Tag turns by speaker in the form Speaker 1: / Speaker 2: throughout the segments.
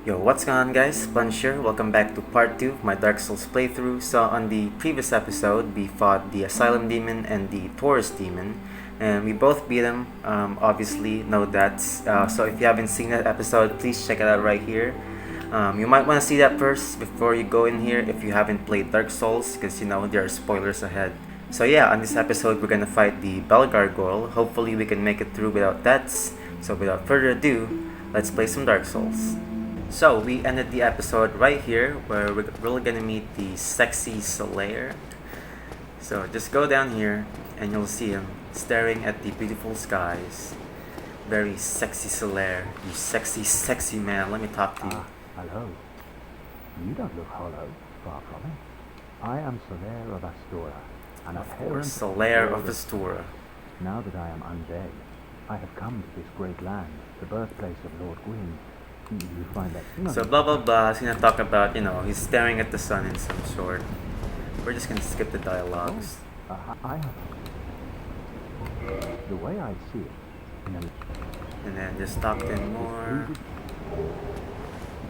Speaker 1: Yo, what's going on guys? Bunch here. Welcome back to part 2 of my Dark Souls playthrough. So on the previous episode, we fought the Asylum Demon and the Taurus Demon. And we both beat them, obviously, no deaths. So if you haven't seen that episode, please check it out right here. You might want to see that first before you go in here if you haven't played Dark Souls, because you know there are spoilers ahead. So yeah, on this episode, we're gonna fight the Bell Gargoyle. Hopefully we can make it through without deaths. So without further ado, let's play some Dark Souls. So we ended the episode right here where we're really gonna meet the sexy Slayer. So just go down here and you'll see him staring at the beautiful skies. Very sexy Slayer. You sexy man, let me talk to you.
Speaker 2: Hello. You don't look hollow, far from it. I am Slayer of Astora, an
Speaker 1: Or Slayer of Astora.
Speaker 2: Now that I am undead, I have come to this great land, the birthplace of Lord Gwyn. You find that
Speaker 1: So blah blah blah, he's gonna talk about, he's staring at the sun in some sort. We're just gonna skip the dialogues.
Speaker 2: I have the way I see it.
Speaker 1: And then just talk to him more.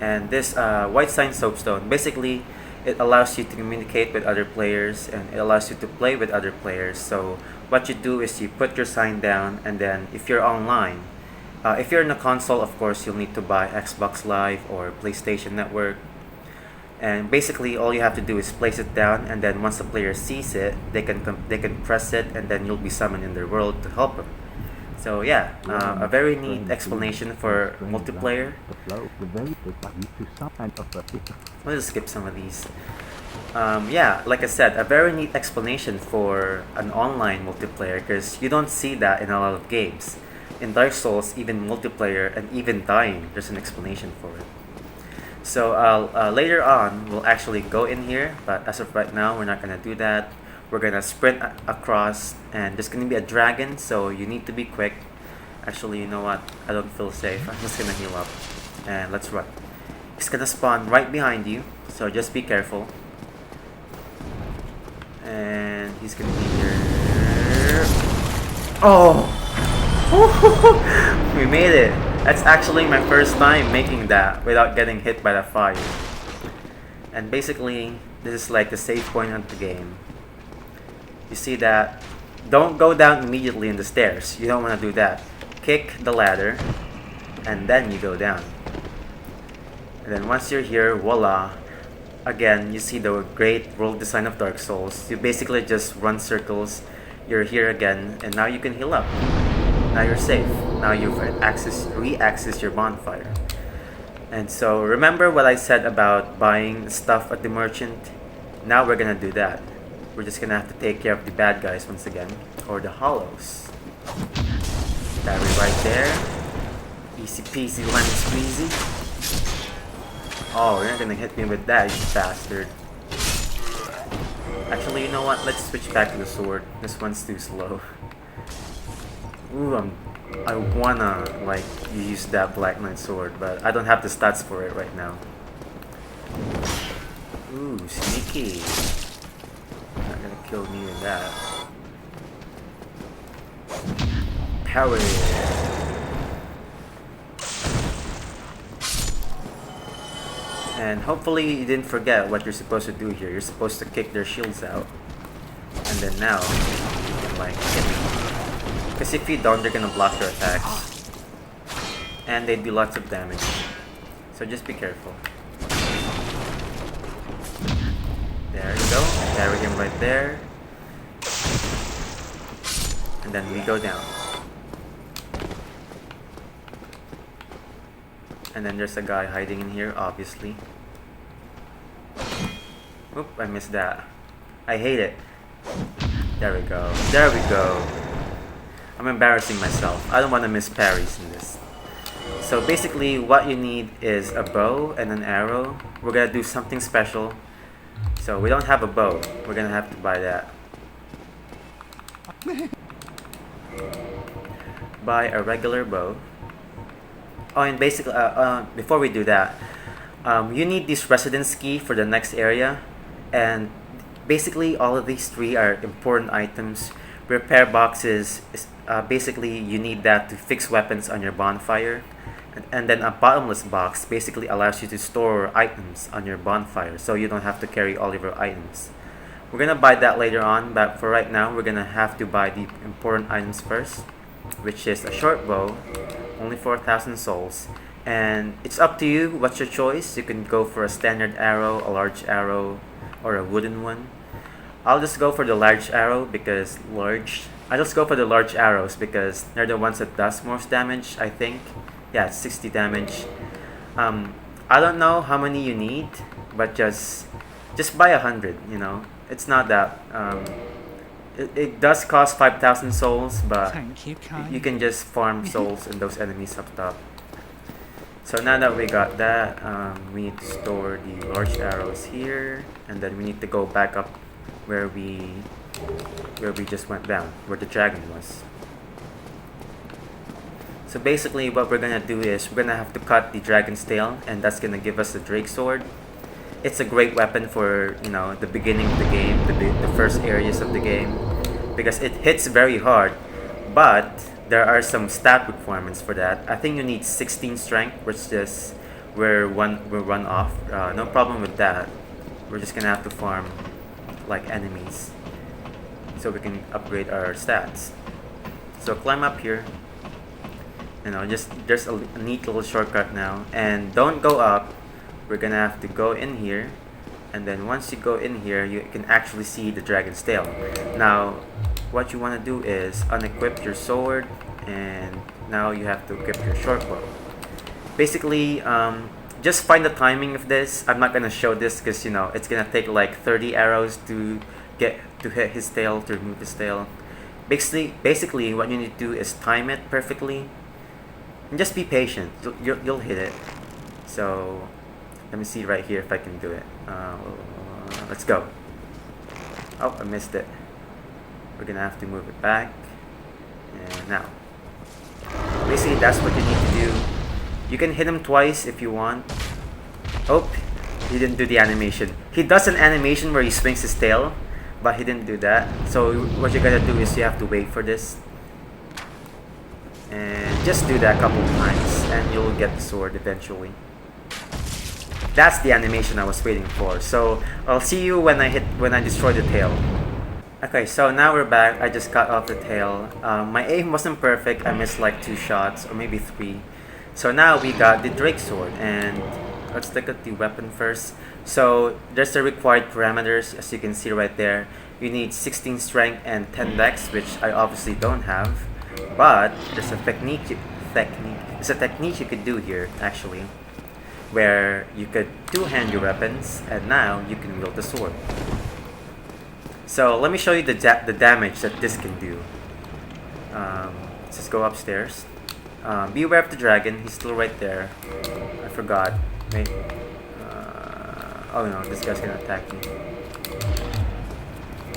Speaker 1: And this white sign soapstone, basically it allows you to communicate with other players and it allows you to play with other players. So what you do is you put your sign down, and then if you're online, if you're in a console, of course, you'll need to buy Xbox Live or PlayStation Network. And basically, all you have to do is place it down, and then once the player sees it, they can press it, and then you'll be summoned in their world to help them. So yeah, a very neat explanation for multiplayer. I'll just skip some of these. Yeah, like I said, a very neat explanation for an online multiplayer, because you don't see that in a lot of games. In Dark Souls, even multiplayer and even dying, there's an explanation for it. So later on, we'll actually go in here, but as of right now, we're not gonna do that. We're gonna sprint across, and there's gonna be a dragon, so you need to be quick. Actually, you know what? I don't feel safe. I'm just gonna heal up, and let's run. He's gonna spawn right behind you, so just be careful. And he's gonna be here. Oh! We made it! That's actually my first time making that without getting hit by the fire. And basically, this is like the save point of the game. You see that? Don't go down immediately in the stairs. You don't want to do that. Kick the ladder, and then you go down. And then once you're here, voila! Again, you see the great world design of Dark Souls. You basically just run circles. You're here again, and now you can heal up. Now you're safe. Now you've re-accessed your bonfire. And so remember what I said about buying stuff at the merchant? Now we're gonna do that. We're just gonna have to take care of the bad guys once again, or the hollows. That right there. Easy peasy lemon squeezy. Oh, you're not gonna hit me with that, you bastard. Actually, you know what? Let's switch back to the sword. This one's too slow. Ooh, I wanna use that Black Knight sword, but I don't have the stats for it right now. Ooh, sneaky. Not gonna kill me with that. Power. And hopefully you didn't forget what you're supposed to do here. You're supposed to kick their shields out. And then now, you can hit me. Because if you don't, they're gonna block your attacks. And they do lots of damage. So just be careful. There you go. Carry him right there. And then we go down. And then there's a guy hiding in here, obviously. Oop, I missed that. I hate it. There we go. There we go. I'm embarrassing myself. I don't want to miss parries in this. So basically, what you need is a bow and an arrow. We're gonna do something special. So we don't have a bow. We're gonna have to buy that. Buy a regular bow. Oh, and basically, before we do that, you need this residence key for the next area. And basically, all of these three are important items. Repair boxes, basically you need that to fix weapons on your bonfire. And then a bottomless box basically allows you to store items on your bonfire, so you don't have to carry all of your items. We're gonna buy that later on, but for right now, we're gonna have to buy the important items first, which is a short bow, only 4,000 souls. And it's up to you, what's your choice? You can go for a standard arrow, a large arrow, or a wooden one. I'll just go for the large arrow because I just go for the large arrows because they're the ones that does most damage, I think. Yeah, it's 60 damage. I don't know how many you need, but just buy 100, you know. It's not that it does cost 5,000 souls, but
Speaker 3: Thank you, kind.
Speaker 1: you can just farm souls in those enemies up top. So now that we got that, we need to store the large arrows here, and then we need to go back up where we just went down, where the dragon was. So basically what we're gonna do is we're gonna have to cut the dragon's tail, and that's gonna give us the Drake sword. It's a great weapon for, you know, the beginning of the game, the first areas of the game, because it hits very hard, but there are some stat requirements for that. I think you need 16 strength, which is we'll run off. No problem with that. We're just gonna have to farm like enemies so we can upgrade our stats. So climb up here. You know, there's a neat little shortcut now, and don't go up. We're gonna have to go in here, and then once you go in here, you can actually see the dragon's tail. Now, what you want to do is unequip your sword, and now you have to equip your short bow. Basically, just find the timing of this. I'm not gonna show this because, you know, it's gonna take like 30 arrows to hit his tail, to remove his tail. Basically, what you need to do is time it perfectly, and just be patient. You'll hit it. So let me see right here if I can do it. Let's go. Oh, I missed it. We're gonna have to move it back. And now, basically that's what you need to do. You can hit him twice if you want. Oh, he didn't do the animation. He does an animation where he swings his tail, but he didn't do that. So what you gotta do is you have to wait for this, and just do that a couple of times, and you'll get the sword eventually. That's the animation I was waiting for. So I'll see you when I destroy the tail. Okay, so now we're back. I just cut off the tail. My aim wasn't perfect. I missed like 2 shots or maybe 3. So now we got the Drake sword, and let's look at the weapon first. So there's the required parameters, as you can see right there. You need 16 strength and 10 dex, which I obviously don't have. But there's a technique you could do here actually, where you could two-hand your weapons, and now you can wield the sword. So let me show you the damage that this can do. Let's just go upstairs. Beware of the dragon, he's still right there. I forgot. Wait. Oh no, this guy's gonna attack me.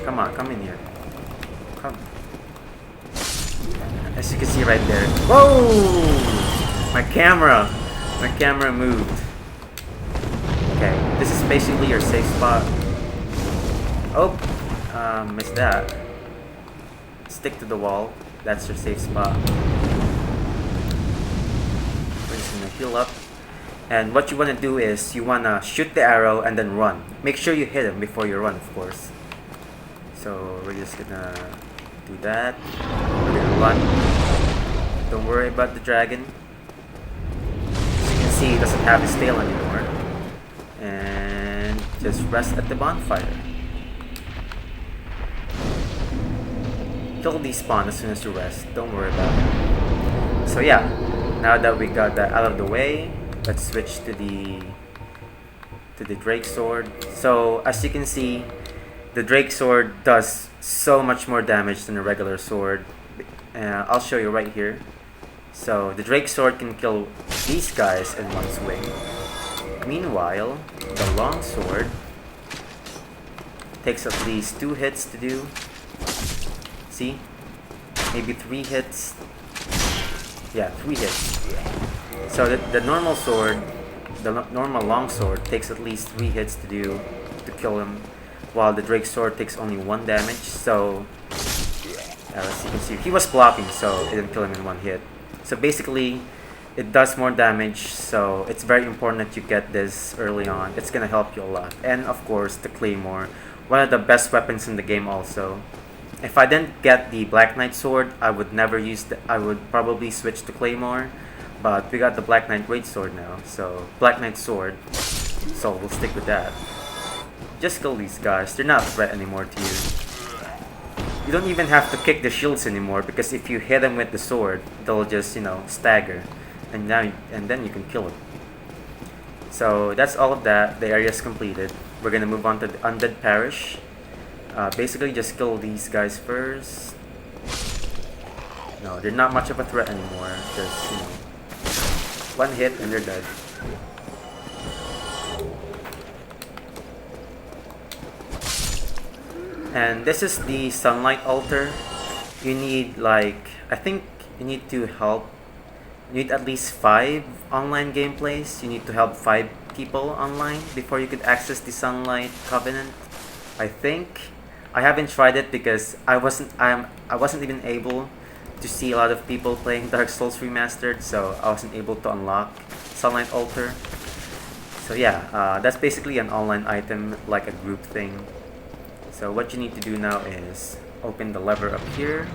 Speaker 1: Come on, come in here. Come. As you can see right there. Whoa! My camera moved. Okay, this is basically your safe spot. Oh, missed that. Stick to the wall. That's your safe spot. We're just gonna heal up. And what you wanna do is you wanna shoot the arrow and then run. Make sure you hit him before you run, of course. So we're just gonna do that. We're gonna run. Don't worry about the dragon. As you can see, he doesn't have his tail anymore. And just rest at the bonfire. He'll despawn as soon as you rest. Don't worry about it. So yeah, now that we got that out of the way, let's switch to the Drake sword. So as you can see, the Drake sword does so much more damage than a regular sword. I'll show you right here. So the Drake sword can kill these guys in one swing. Meanwhile, the long sword takes at least 2 hits to do. See? Maybe 3 hits. Yeah, 3 hits. So the normal sword, the normal long sword takes at least 3 hits to kill him, while the Drake sword takes only 1 damage. So as you can see, he was blocking, so it didn't kill him in 1 hit. So basically, It does more damage, so it's very important that you get this early on. It's gonna help you a lot. And of course, the Claymore, one of the best weapons in the game also. If I didn't get the Black Knight sword, I would never use I would probably switch to Claymore. But we got the Black Knight Great Sword now, so Black Knight sword. So we'll stick with that. Just kill these guys. They're not a threat anymore to you. You don't even have to kick the shields anymore, because if you hit them with the sword, they'll just, you know, stagger. And then you can kill them. So that's all of that. The area is completed. We're gonna move on to the Undead Parish. Basically, just kill these guys first. No, they're not much of a threat anymore. Just, you know, one hit and they're dead. And this is the sunlight altar. You need, like, I think you need to help. You need at least 5 online gameplays. You need to help 5 people online before you could access the sunlight covenant. I think. I haven't tried it because I wasn't even able to see a lot of people playing Dark Souls Remastered, so I wasn't able to unlock Sunlight Altar. So yeah, that's basically an online item, like a group thing. So what you need to do now is open the lever up here.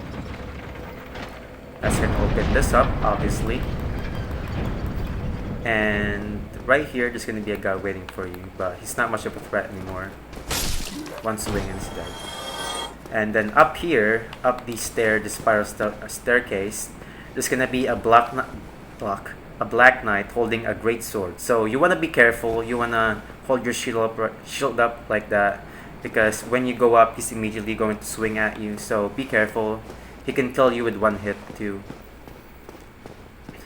Speaker 1: Let's go open this up, obviously. And right here, there's gonna be a guy waiting for you, but he's not much of a threat anymore. One swing and he's dead. And then up here, up the spiral staircase, there's gonna be a Black Knight holding a great sword. So you wanna be careful. You wanna hold your shield up like that, because when you go up, he's immediately going to swing at you. So be careful. He can kill you with one hit too.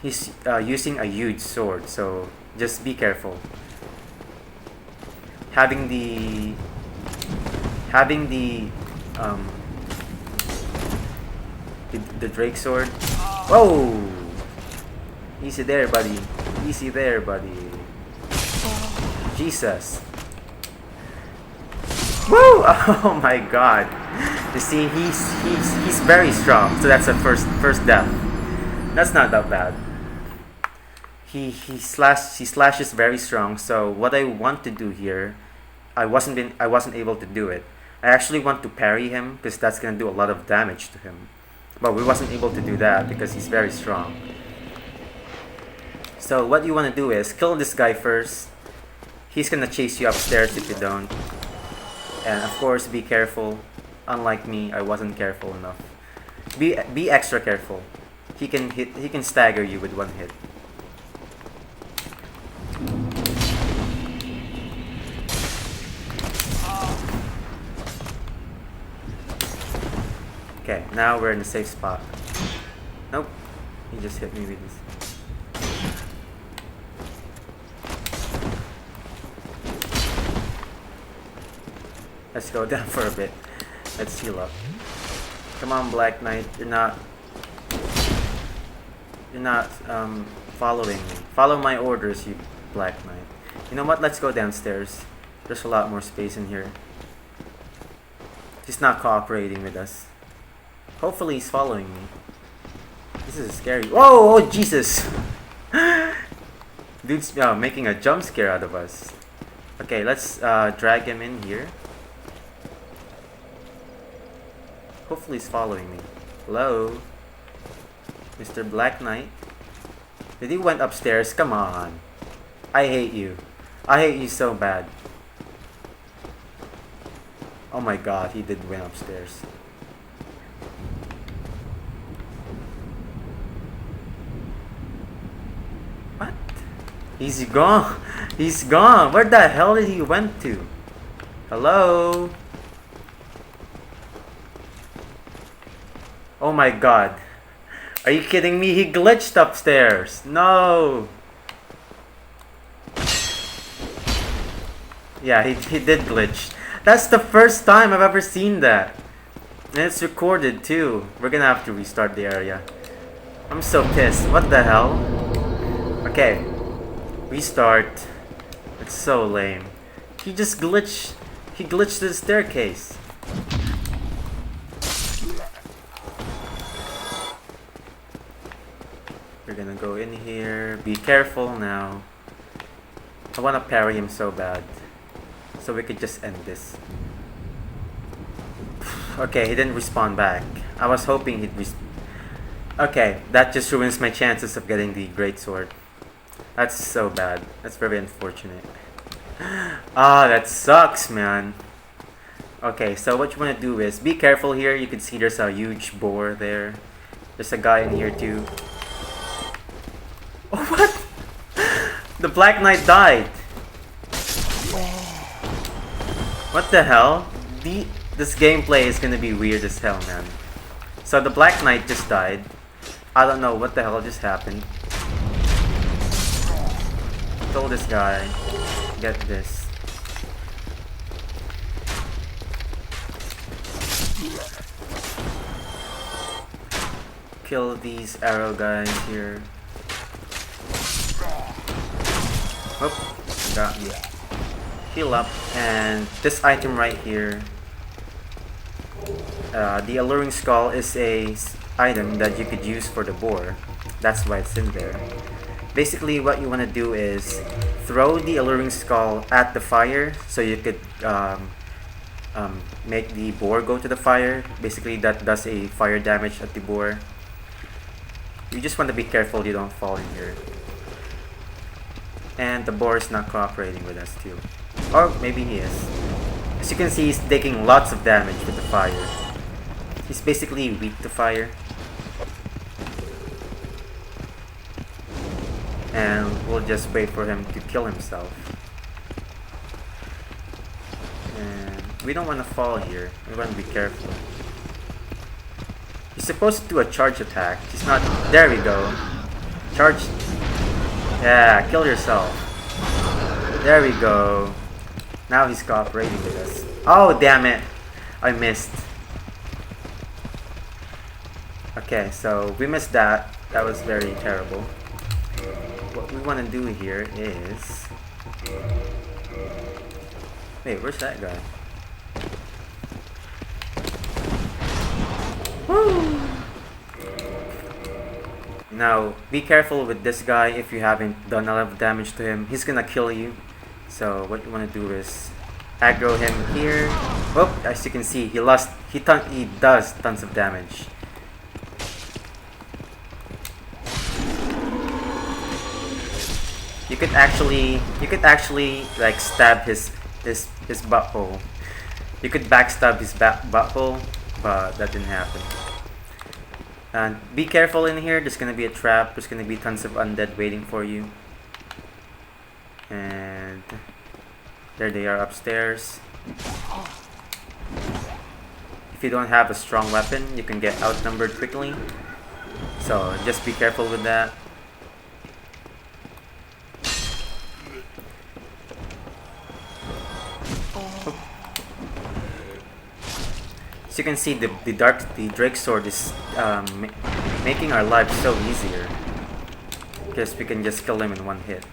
Speaker 1: He's using a huge sword, so just be careful. Having the Drake sword. Whoa! Easy there, buddy. Easy there, buddy. Jesus. Woo! Oh my God. You see, he's very strong. So that's a first death. That's not that bad. He slashes very strong. So what I want to do here, I wasn't able to do it. I actually want to parry him, because that's gonna do a lot of damage to him. But we wasn't able to do that because he's very strong. So what you want to do is kill this guy first. He's gonna chase you upstairs if you don't. And of course, be careful. Unlike me, I wasn't careful enough. Be extra careful. He can stagger you with one hit. Okay, now we're in a safe spot. Nope, he just hit me with this. Let's go down for a bit. Let's heal up. Come on, Black Knight. You're not following me. Follow my orders, you Black Knight. You know what? Let's go downstairs. There's a lot more space in here. He's not cooperating with us. Hopefully he's following me. This is scary. Whoa! Oh, Jesus! Dude's making a jump scare out of us. Okay, let's drag him in here. Hopefully he's following me. Hello? Mr. Black Knight? Did he went upstairs? Come on. I hate you. I hate you so bad. Oh my God, he did went upstairs. What? He's gone. He's gone. Where the hell did he went to? Hello? Oh my God. Are you kidding me? He glitched upstairs. No. Yeah, he did glitch. That's the first time I've ever seen that. And it's recorded too. We're gonna have to restart the area. I'm so pissed. What the hell? Okay. Restart. It's so lame. He just glitched. He glitched the staircase. We're gonna go in here. Be careful now. I want to parry him so bad. So we could just end this. Okay, he didn't respawn back. I was hoping he'd Okay, that just ruins my chances of getting the greatsword. That's so bad. That's very unfortunate. Ah, that sucks, man. Okay, so what you want to do is be careful here. You can see there's a huge boar there. There's a guy in here too. Oh, what? The Black Knight died. What the hell? This gameplay is gonna be weird as hell, man. So the Black Knight just died. I don't know what the hell just happened. Kill this guy. Get this. Kill these arrow guys here. Oh, got me. Heal up, and this item right here. The Alluring Skull is a item that you could use for the boar. That's why it's in there. Basically, what you want to do is throw the Alluring Skull at the fire, so you could make the boar go to the fire. Basically, that does a fire damage at the boar. You just want to be careful you don't fall in here. And the boar is not cooperating with us too. Or maybe he is. As you can see, he's taking lots of damage with the fire. He's basically weak to fire. And we'll just wait for him to kill himself. And we don't want to fall here. We want to be careful. He's supposed to do a charge attack. He's not. There we go. Charge. Yeah, kill yourself. There we go. Now he's cooperating with us. Oh, damn it. I missed. Okay, so we missed that. That was very terrible. What we want to do here is... Wait, where's that guy? Woo! Now, be careful with this guy if you haven't done a lot of damage to him. He's gonna kill you. So what you want to do is aggro him here. Oh, as you can see, he does tons of damage. You could actually like stab his butthole. You could backstab his butthole, but that didn't happen. And be careful in here. There's gonna be a trap. There's gonna be tons of undead waiting for you. And there they are upstairs. If you don't have a strong weapon, you can get outnumbered quickly. So just be careful with that. As you can see, the Drake Sword is making our lives so easier, because we can just kill him in one hit.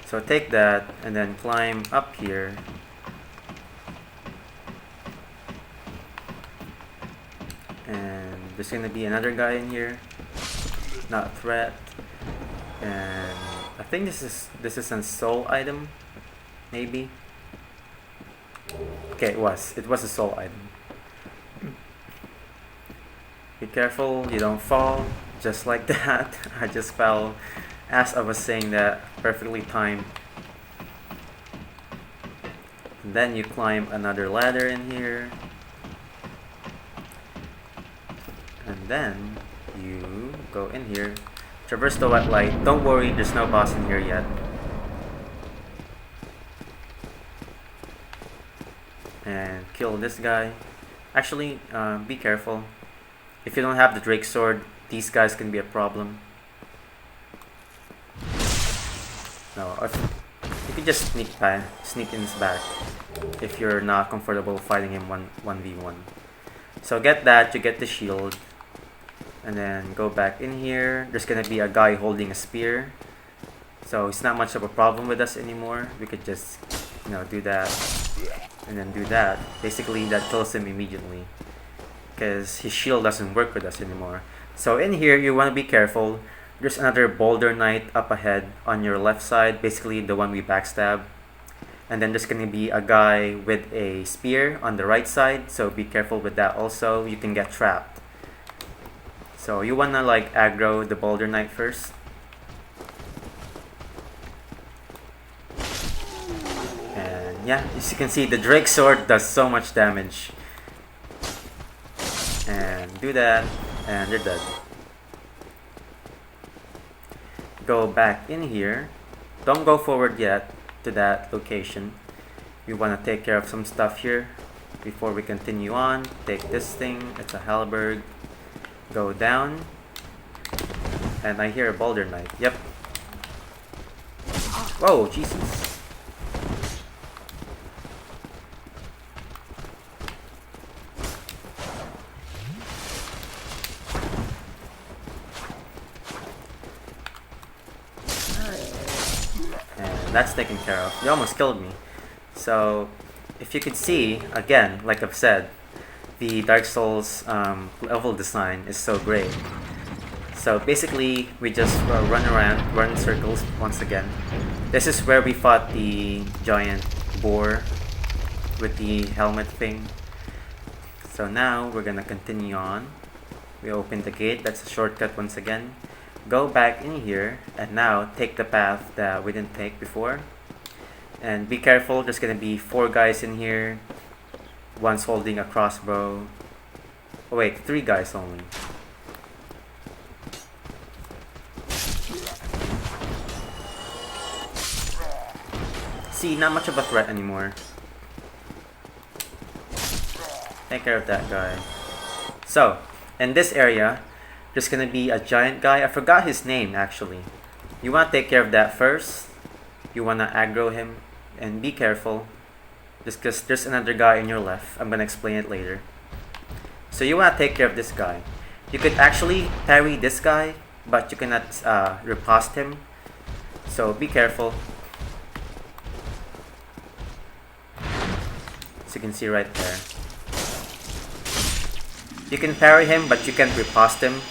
Speaker 1: So take that and then climb up here. And there's gonna be another guy in here, not a threat. And I think this is a soul item, maybe. Okay, it was a soul item. Be careful you don't fall, just like that. I just fell as I was saying that, perfectly timed. And then you climb another ladder in here. And then you go in here, traverse the wet light. Don't worry, there's no boss in here yet. And kill this guy. Actually, be careful. If you don't have the Drake Sword, these guys can be a problem. No, you can just sneak in his back if you're not comfortable fighting him 1v1. So get that, you get the shield, and then go back in here. There's gonna be a guy holding a spear, so it's not much of a problem with us anymore. We could just, do that, and then do that. Basically, that kills him immediately, because his shield doesn't work with us anymore. So in here, you want to be careful. There's another Boulder Knight up ahead on your left side, basically the one we backstab. And then there's gonna be a guy with a spear on the right side, so be careful with that also. You can get trapped. So you wanna like aggro the Boulder Knight first. And yeah, as you can see, the Drake Sword does so much damage. And do that, and you're dead. Go back in here. Don't go forward yet to that location. We want to take care of some stuff here before we continue on. Take this thing, it's a halberd. Go down. And I hear a Boulder Knight. Yep. Whoa, Jesus. That's taken care of. You almost killed me. So, if you could see, again, like I've said, the Dark Souls level design is so great. So basically, we just run around, run in circles once again. This is where we fought the giant boar with the helmet thing. So now, we're gonna continue on. We open the gate, that's a shortcut once again. Go back in here and now take the path that we didn't take before. And be careful, there's gonna be 4 guys in here. One's holding a crossbow. Oh wait, 3 guys only. See, not much of a threat anymore. Take care of that guy. So, in this area, there's gonna be a giant guy. I forgot his name actually. You wanna take care of that first. You wanna aggro him and be careful. Just because there's another guy in your left. I'm gonna explain it later. So you wanna take care of this guy. You could actually parry this guy, but you cannot riposte him. So be careful. As you can see right there. You can parry him, but you can't riposte him.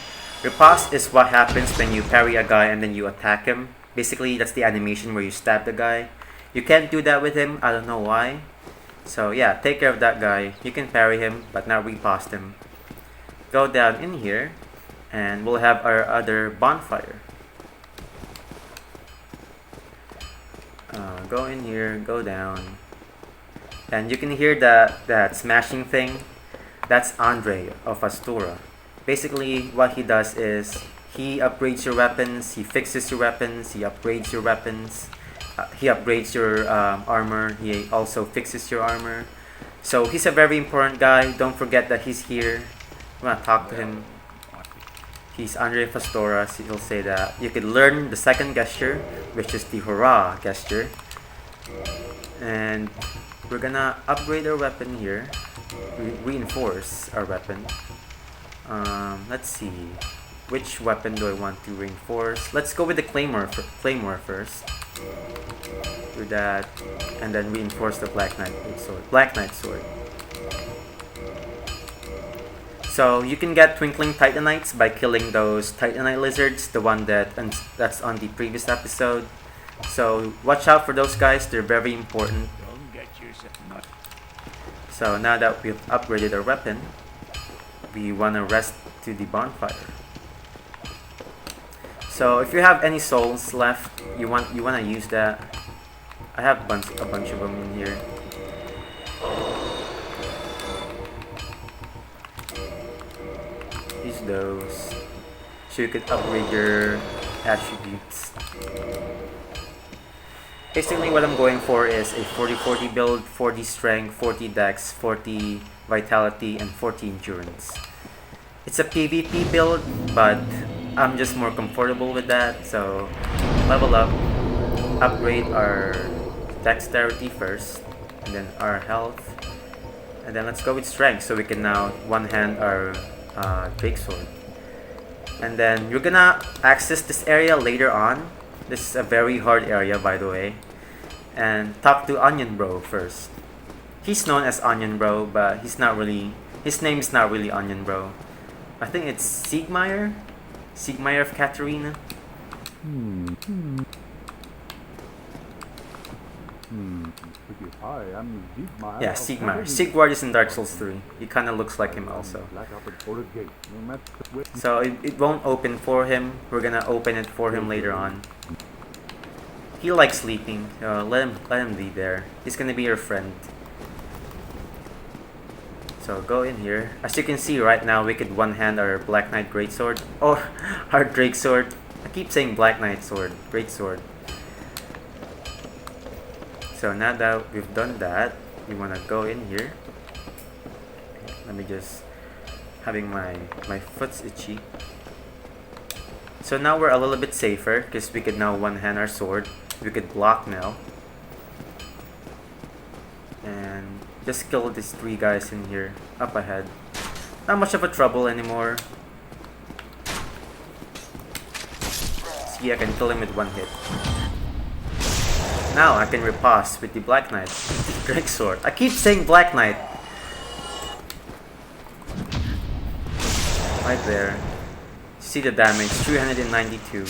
Speaker 1: Riposte is what happens when you parry a guy and then you attack him. Basically, that's the animation where you stab the guy. You can't do that with him, I don't know why. So yeah, take care of that guy. You can parry him, but not riposte him. Go down in here, and we'll have our other bonfire. Go in here, go down. And you can hear that smashing thing. That's Andre of Astura. Basically, what he does is he upgrades your weapons, he fixes your weapons, he upgrades your weapons, he upgrades your armor, he also fixes your armor. So he's a very important guy. Don't forget that he's here. I'm gonna talk to him. He's Andre of Astura, so he'll say that. You could learn the second gesture, which is the hurrah gesture. And we're gonna upgrade our weapon here. Reinforce our weapon. Let's see, which weapon do I want to reinforce? Let's go with the claymore first. Do that, and then reinforce the Black Knight sword. So you can get Twinkling Titanites by killing those Titanite lizards, the one that's on the previous episode. So watch out for those guys; they're very important. So now that we've upgraded our weapon, we want to rest to the bonfire. So if you have any souls left, you want to use that. I have a bunch of them in here. Use those so you could upgrade your attributes. Basically what I'm going for is a 40-40 build, 40 strength, 40 dex, 40 vitality, and 40 endurance. It's a PvP build, but I'm just more comfortable with that, so level up, upgrade our dexterity first, and then our health, and then let's go with strength so we can now one-hand our Drake Sword. And then you're gonna access this area later on. This is a very hard area, by the way. And talk to Onion Bro first. He's known as Onion Bro, but his name is not really Onion Bro. I think it's Siegmeyer of Katarina.
Speaker 2: Forgive, I am Sigmar.
Speaker 1: Yeah, Sigmar. Sigward is in Dark Souls 3. He kinda looks like him also. So it won't open for him. We're gonna open it for him later on. He likes sleeping. Let him be there. He's gonna be your friend. So go in here. As you can see right now, we could one-hand our Black Knight Greatsword. Or our Drake Sword. I keep saying Black Knight Sword. Greatsword. So now that we've done that, we wanna go in here. Let me just having my foot's itchy. So now we're a little bit safer because we could now one-hand our sword. We could block now. And just kill these 3 guys in here up ahead. Not much of a trouble anymore. See, I can kill him with 1 hit. Now I can riposte with the Black Knight. Drake Sword. I keep saying Black Knight. Right there. See the damage, 392.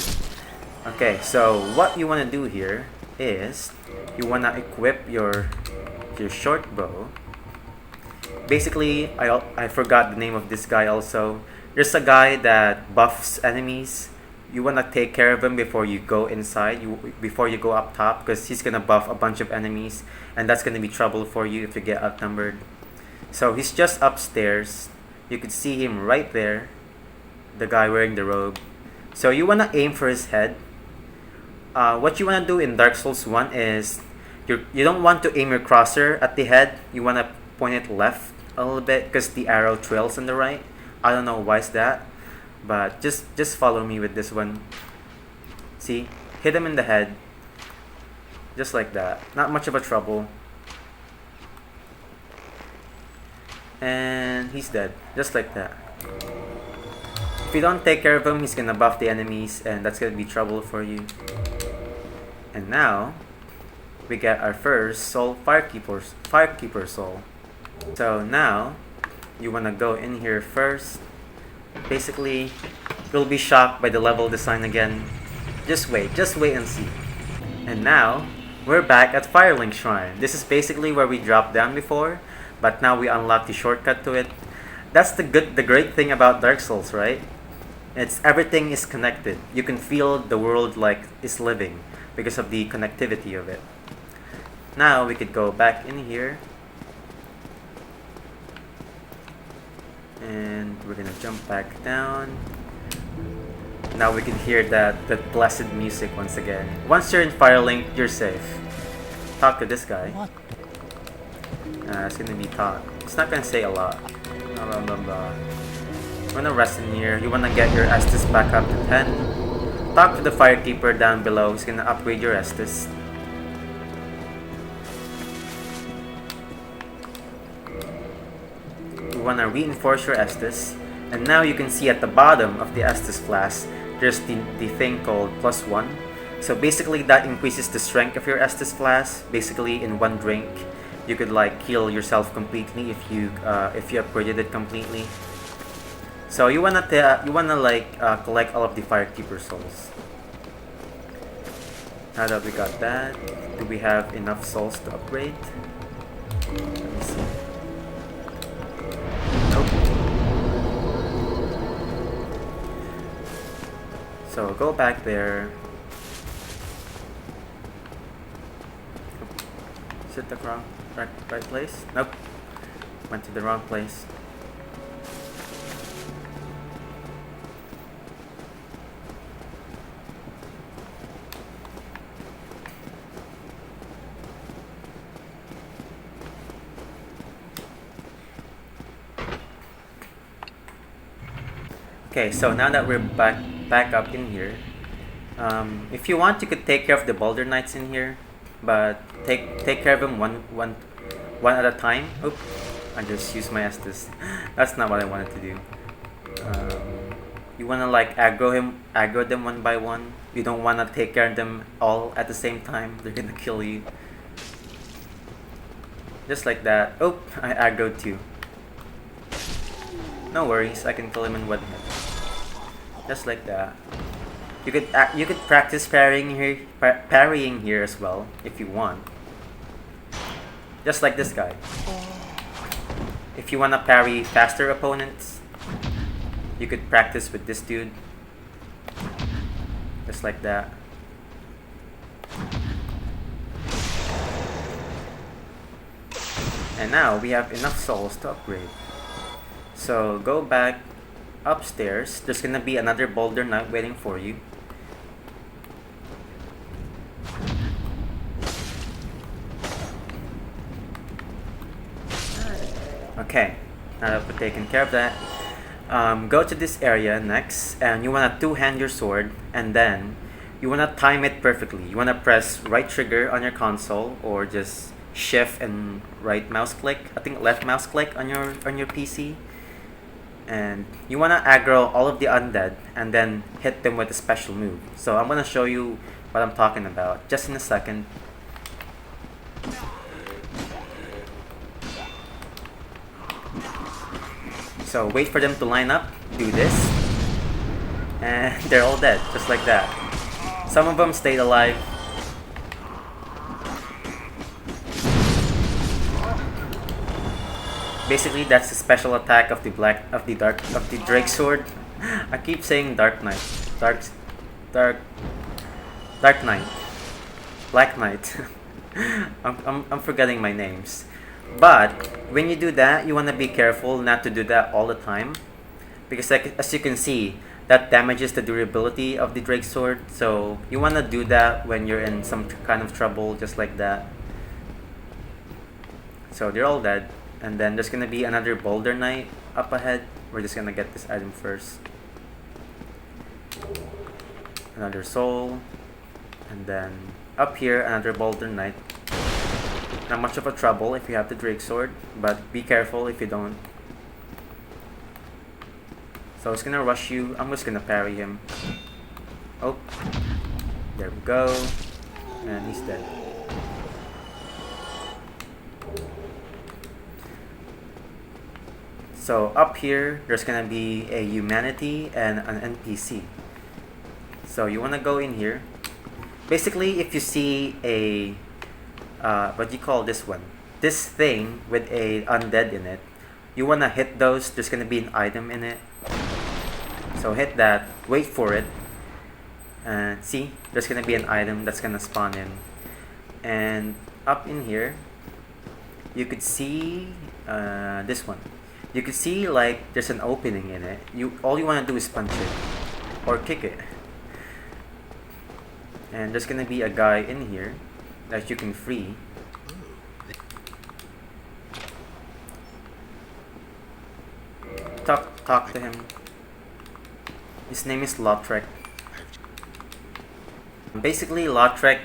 Speaker 1: Okay, so what you want to do here is you want to equip your short bow. Basically, I forgot the name of this guy also. There's a guy that buffs enemies. You want to take care of him before you go inside, before you go up top, because he's going to buff a bunch of enemies, and that's going to be trouble for you if you get outnumbered. So he's just upstairs. You could see him right there, the guy wearing the robe. So you want to aim for his head. What you want to do in Dark Souls 1 is you don't want to aim your crosser at the head. You want to point it left a little bit because the arrow trails on the right. I don't know why is that. But just follow me with this one. See? Hit him in the head. Just like that. Not much of a trouble. And he's dead. Just like that. If you don't take care of him, he's gonna buff the enemies, and that's gonna be trouble for you. And now, we get our first soul, Firekeeper soul. So now, you wanna go in here first. Basically, you'll be shocked by the level design again. Just wait and see. And now, we're back at Firelink Shrine. This is basically where we dropped down before, but now we unlock the shortcut to it. That's the great thing about Dark Souls, right? Everything is connected. You can feel the world like is living because of the connectivity of it. Now we could go back in here. And we're gonna jump back down. Now we can hear that blessed music once again. Once you're in Firelink, you're safe. Talk to this guy.
Speaker 3: What?
Speaker 1: It's gonna be talk. It's not gonna say a lot. Blah, blah, blah, blah. You wanna rest in here. You wanna get your Estus back up to 10. Talk to the Firekeeper down below. He's gonna upgrade your Estus. You wanna reinforce your Estus. And now you can see at the bottom of the Estus flask, there's the thing called +1. So basically that increases the strength of your Estus flask. Basically in 1 drink, you could like heal yourself completely if you upgraded it completely. So you wanna collect all of the Firekeeper souls. Now that we got that, do we have enough souls to upgrade? Let me see. Nope. So go back there. Is it the right place? Nope. Went to the wrong place. Okay, so now that we're back up in here, if you want, you could take care of the Boulder Knights in here, but take care of them one at a time. Oop, I just used my Estus. That's not what I wanted to do. You wanna like aggro them one by one. You don't wanna take care of them all at the same time. They're gonna kill you. Just like that. Oh, I aggroed 2. No worries, I can kill him in 1 hit. Just like that. You could practice parrying here as well if you want. Just like this guy. If you wanna parry faster opponents, you could practice with this dude. Just like that. And now we have enough souls to upgrade. So go back upstairs. There's gonna be another boulder knight waiting for you. Okay, now that we've taken care of that, go to this area next, and you wanna two-hand your sword, and then you wanna time it perfectly. You wanna press right trigger on your console, or just shift and right mouse click. I think left mouse click on your PC, and you wanna aggro all of the undead, and then hit them with a special move. So I'm gonna show you what I'm talking about just in a second. So wait for them to line up, do this, and they're all dead, just like that. Some of them stayed alive. Basically, that's the special attack of the Drake sword. I keep saying Dark Knight, Dark Knight, Black Knight. I'm forgetting my names. But when you do that, you want to be careful not to do that all the time, because like as you can see, that damages the durability of the Drake sword. So you want to do that when you're in some kind of trouble, just like that. So they're all dead, and then there's gonna be another boulder knight up ahead. We're just gonna get this item first. Another soul, and then up here another boulder knight. Not much of a trouble if you have the Drake sword, but be careful if you don't. So it's gonna rush you. I'm just gonna parry him. Oh, there we go, and he's dead. So up here, there's gonna be a humanity and an NPC. So you wanna go in here. Basically, if you see a what do you call this one? This thing with a undead in it, you wanna hit those. There's gonna be an item in it. So hit that, wait for it, and see, there's gonna be an item that's gonna spawn in. And up in here, you could see this one. You could see like there's an opening in it. All you wanna do is punch it or kick it. And there's gonna be a guy in here that you can free. Talk to him. His name is Lautrec. Basically, Lautrec,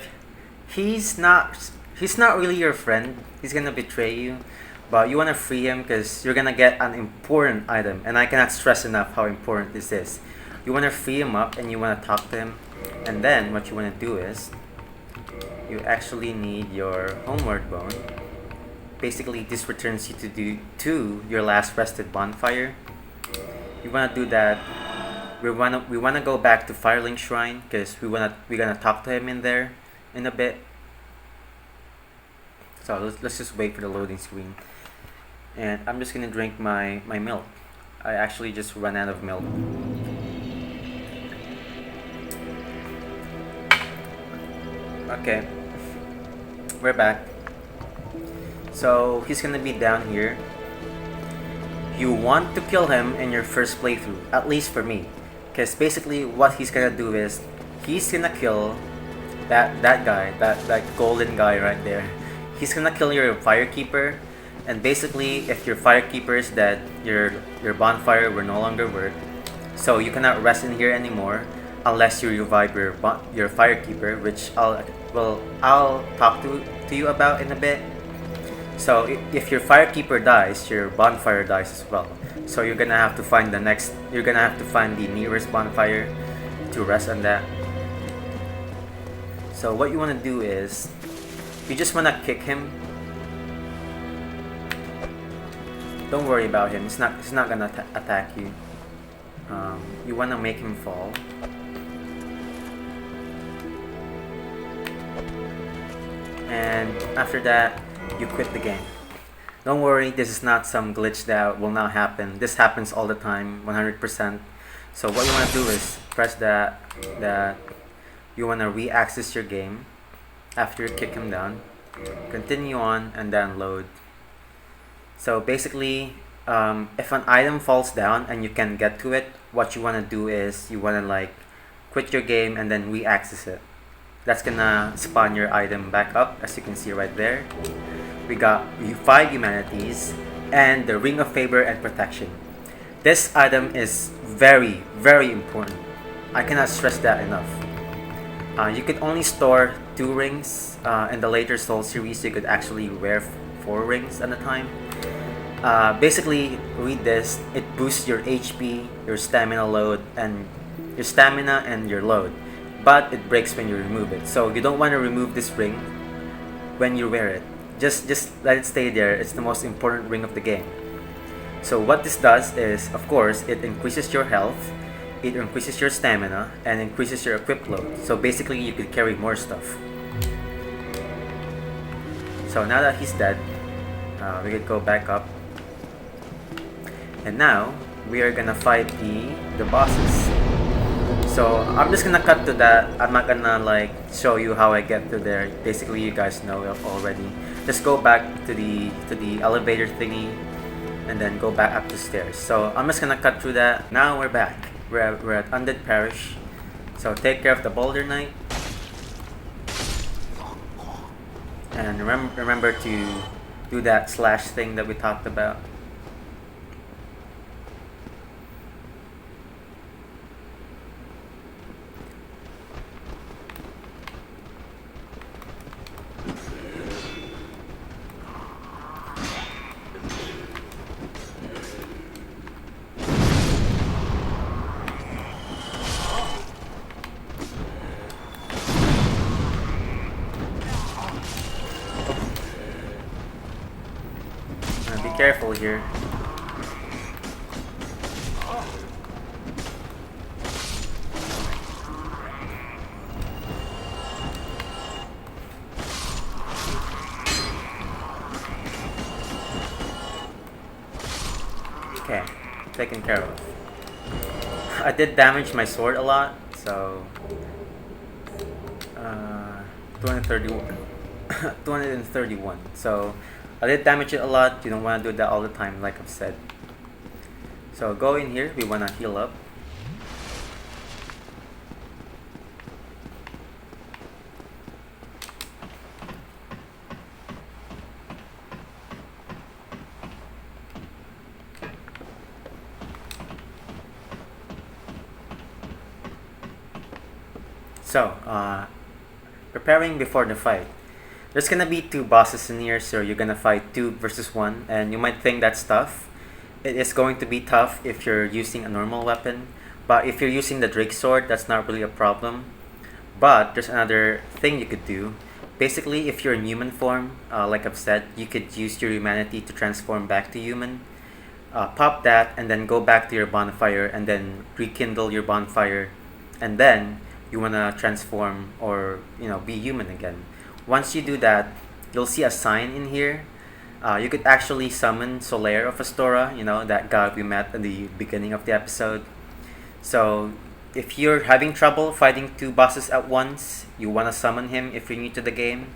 Speaker 1: he's not really your friend. He's gonna betray you, but you wanna free him because you're gonna get an important item, and I cannot stress enough how important this is. You wanna free him up, and you wanna talk to him, and then what you wanna do is you actually need your homeward bone. Basically, this returns you to your last rested bonfire. You wanna do that. We wanna go back to Firelink Shrine because we're gonna talk to him in there in a bit. So let's just wait for the loading screen. And I'm just gonna drink my milk. I actually just ran out of milk. Okay, we're back. So he's gonna be down here. You want to kill him in your first playthrough, at least for me, because basically what he's gonna do is he's gonna kill that guy, that golden guy right there. He's gonna kill your firekeeper, and basically if your firekeeper is dead, your bonfire will no longer work. So you cannot rest in here anymore unless you revive your firekeeper, which I'll talk to you about in a bit. So if your firekeeper dies, your bonfire dies as well. So you're gonna have to find the nearest bonfire to rest on that. So what you wanna do is you just wanna kick him. Don't worry about him. He's not gonna attack you. You wanna make him fall. and after that, you quit the game. Don't worry, this is not some glitch that will not happen. This happens all the time, 100%. So what you want to do is press that you want to re-access your game after you kick him down. Continue on and then load. So basically, if an item falls down and you can get to it, what you want to do is you want to like quit your game and then re-access it. That's gonna spawn your item back up, as you can see right there. We got 5 humanities and the Ring of Favor and Protection. This item is very, very important. I cannot stress that enough. You could only store 2 rings. In the later Soul series, you could actually wear 4 rings at a time. Basically, read this. It boosts your HP, your stamina load, and your load. But it breaks when you remove it. So you don't want to remove this ring when you wear it. Just let it stay there. It's the most important ring of the game. So what this does is, of course, it increases your health, it increases your stamina, and increases your equip load. So basically, you could carry more stuff. So now that he's dead, we could go back up. And now, we are gonna fight the bosses. So I'm just gonna cut to that. I'm not gonna like show you how I get to there. Basically, you guys know it already. Just go back to the elevator thingy, and then go back up the stairs. So I'm just gonna cut through that. Now we're back. We're at Undead Parish. So take care of the Boulder Knight, and remember to do that slash thing that we talked about. Be careful here. Okay, taken care of. I did damage my sword a lot, so 231. 231. So I did damage it a lot. You don't want to do that all the time, like I've said. So go in here. We want to heal up. So, preparing before the fight. There's gonna be 2 bosses in here, so you're gonna fight 2 versus 1, and you might think that's tough. It is going to be tough if you're using a normal weapon, but if you're using the Drake Sword, that's not really a problem. But there's another thing you could do. Basically, if you're in human form, like I've said, you could use your humanity to transform back to human. Pop that, and then go back to your bonfire, and then rekindle your bonfire, and then you wanna transform or be human again. Once you do that, you'll see a sign in here. You could actually summon Solaire of Astora, that god we met at the beginning of the episode. So if you're having trouble fighting 2 bosses at once, you want to summon him if you're new to the game.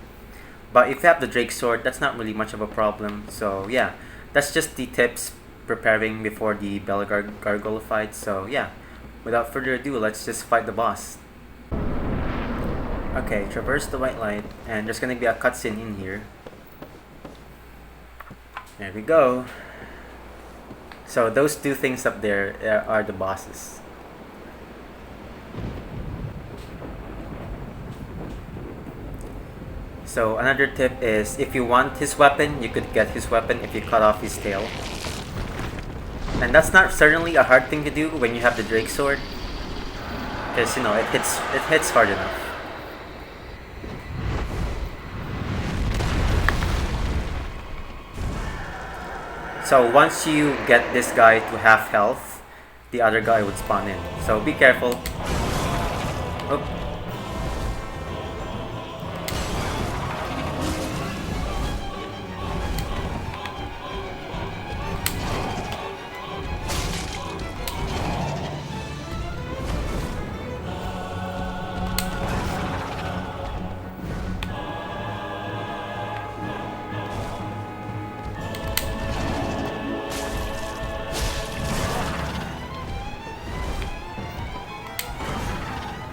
Speaker 1: But if you have the Drake Sword, that's not really much of a problem. So yeah, that's just the tips preparing before the Bell Gargoyle fight. So yeah, without further ado, let's just fight the boss. Okay, traverse the white light, and there's gonna be a cutscene in here. There we go. So those 2 things up there are the bosses. So another tip is, if you want his weapon, you could get his weapon if you cut off his tail. And that's not certainly a hard thing to do when you have the Drake Sword, because it hits hard enough. So once you get this guy to half health, the other guy would spawn in. So be careful. Oop.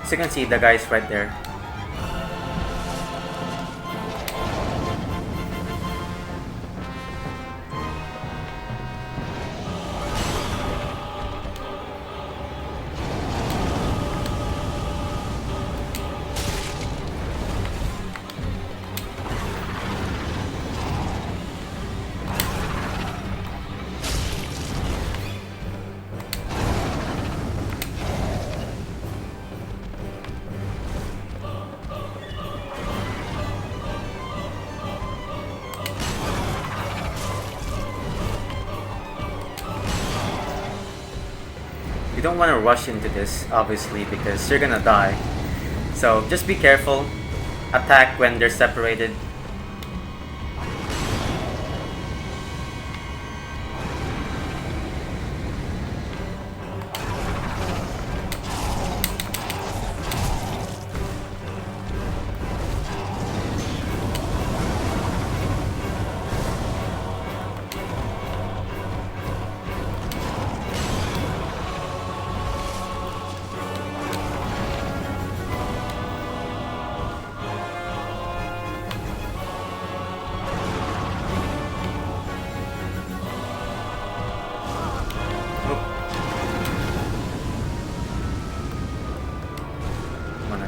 Speaker 1: So you can see the guys right there. You don't want to rush into this, obviously, because you're gonna die. So just be careful. Attack when they're separated.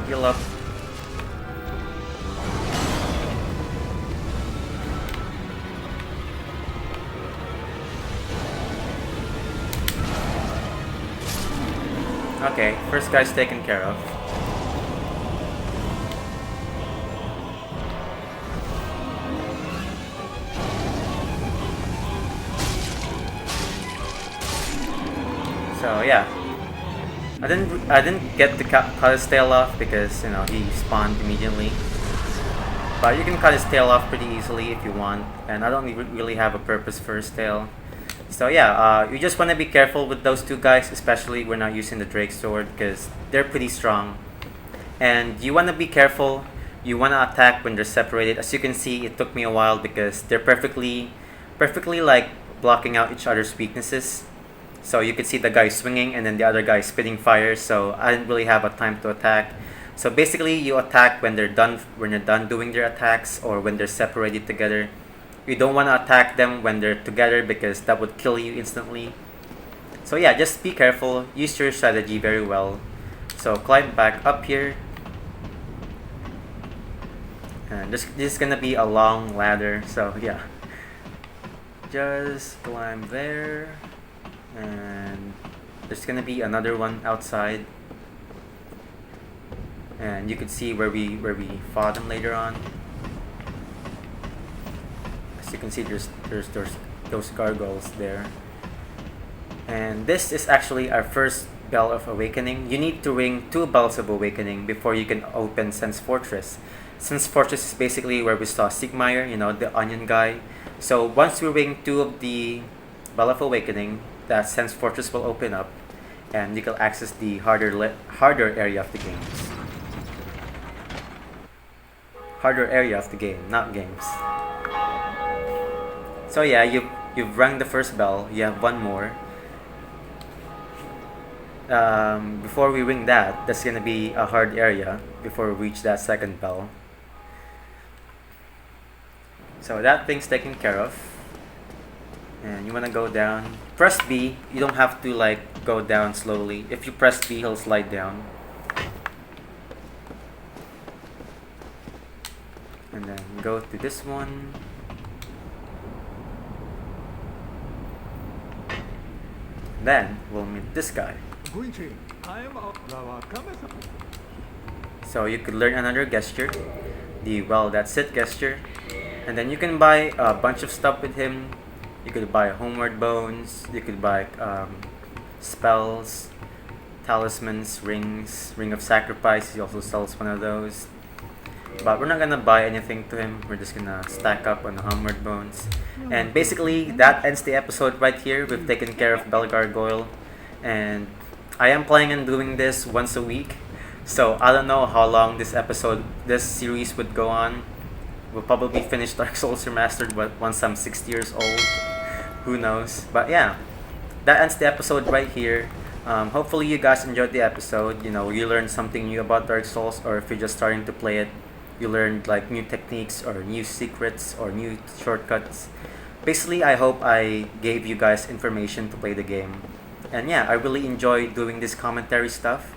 Speaker 1: Heal up. Okay, first guy's taken care of. So yeah, I didn't get to cut his tail off because he spawned immediately. But you can cut his tail off pretty easily if you want, and I don't really have a purpose for his tail. So yeah, you just want to be careful with those two guys, especially we're not using the Drake sword because they're pretty strong. And you want to be careful. You want to attack when they're separated. As you can see, it took me a while because they're perfectly like blocking out each other's weaknesses. So you could see the guy swinging and then the other guy spitting fire. So I didn't really have a time to attack. So basically, you attack when they're done doing their attacks or when they're separated together. You don't want to attack them when they're together because that would kill you instantly. So yeah, just be careful. Use your strategy very well. So climb back up here. And this is gonna be a long ladder. So yeah, just climb there. And there's gonna be another one outside. And you can see where we fought them later on. As you can see, there's those gargoyles there. And this is actually our first Bell of Awakening. You need to ring 2 Bells of Awakening before you can open Sense Fortress. Sense Fortress is basically where we saw Sigmire, the onion guy. So once we ring 2 of the Bell of Awakening, that Sense Fortress will open up, and you can access the harder area of the games. Harder area of the game, not games. So yeah, you've rung the first bell. You have one more. Before we ring that's gonna be a hard area before we reach that second bell. So that thing's taken care of. And you wanna go down. Press B. You don't have to go down slowly. If you press B, he'll slide down. And then go to this one. Then we'll meet this guy. So you could learn another gesture, the that's it gesture, and then you can buy a bunch of stuff with him. You could buy homeward bones. You could buy spells, talismans, rings, ring of sacrifice. He also sells one of those. But we're not gonna buy anything to him. We're just gonna stack up on the homeward bones. And basically, that ends the episode right here. We've taken care of Bell Gargoyle, and I am planning on doing this once a week. So I don't know how long this series would go on. We'll probably finish Dark Souls Remastered once I'm 60 years old. Who knows? But yeah, that ends the episode right here. Hopefully you guys enjoyed the episode. You know, you learned something new about Dark Souls, or if you're just starting to play it, you learned like new techniques or new secrets or new shortcuts. Basically, I hope I gave you guys information to play the game. And yeah, I really enjoy doing this commentary stuff.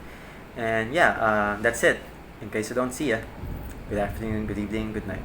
Speaker 1: And yeah, that's it. In case I don't see ya, good afternoon, good evening, good night.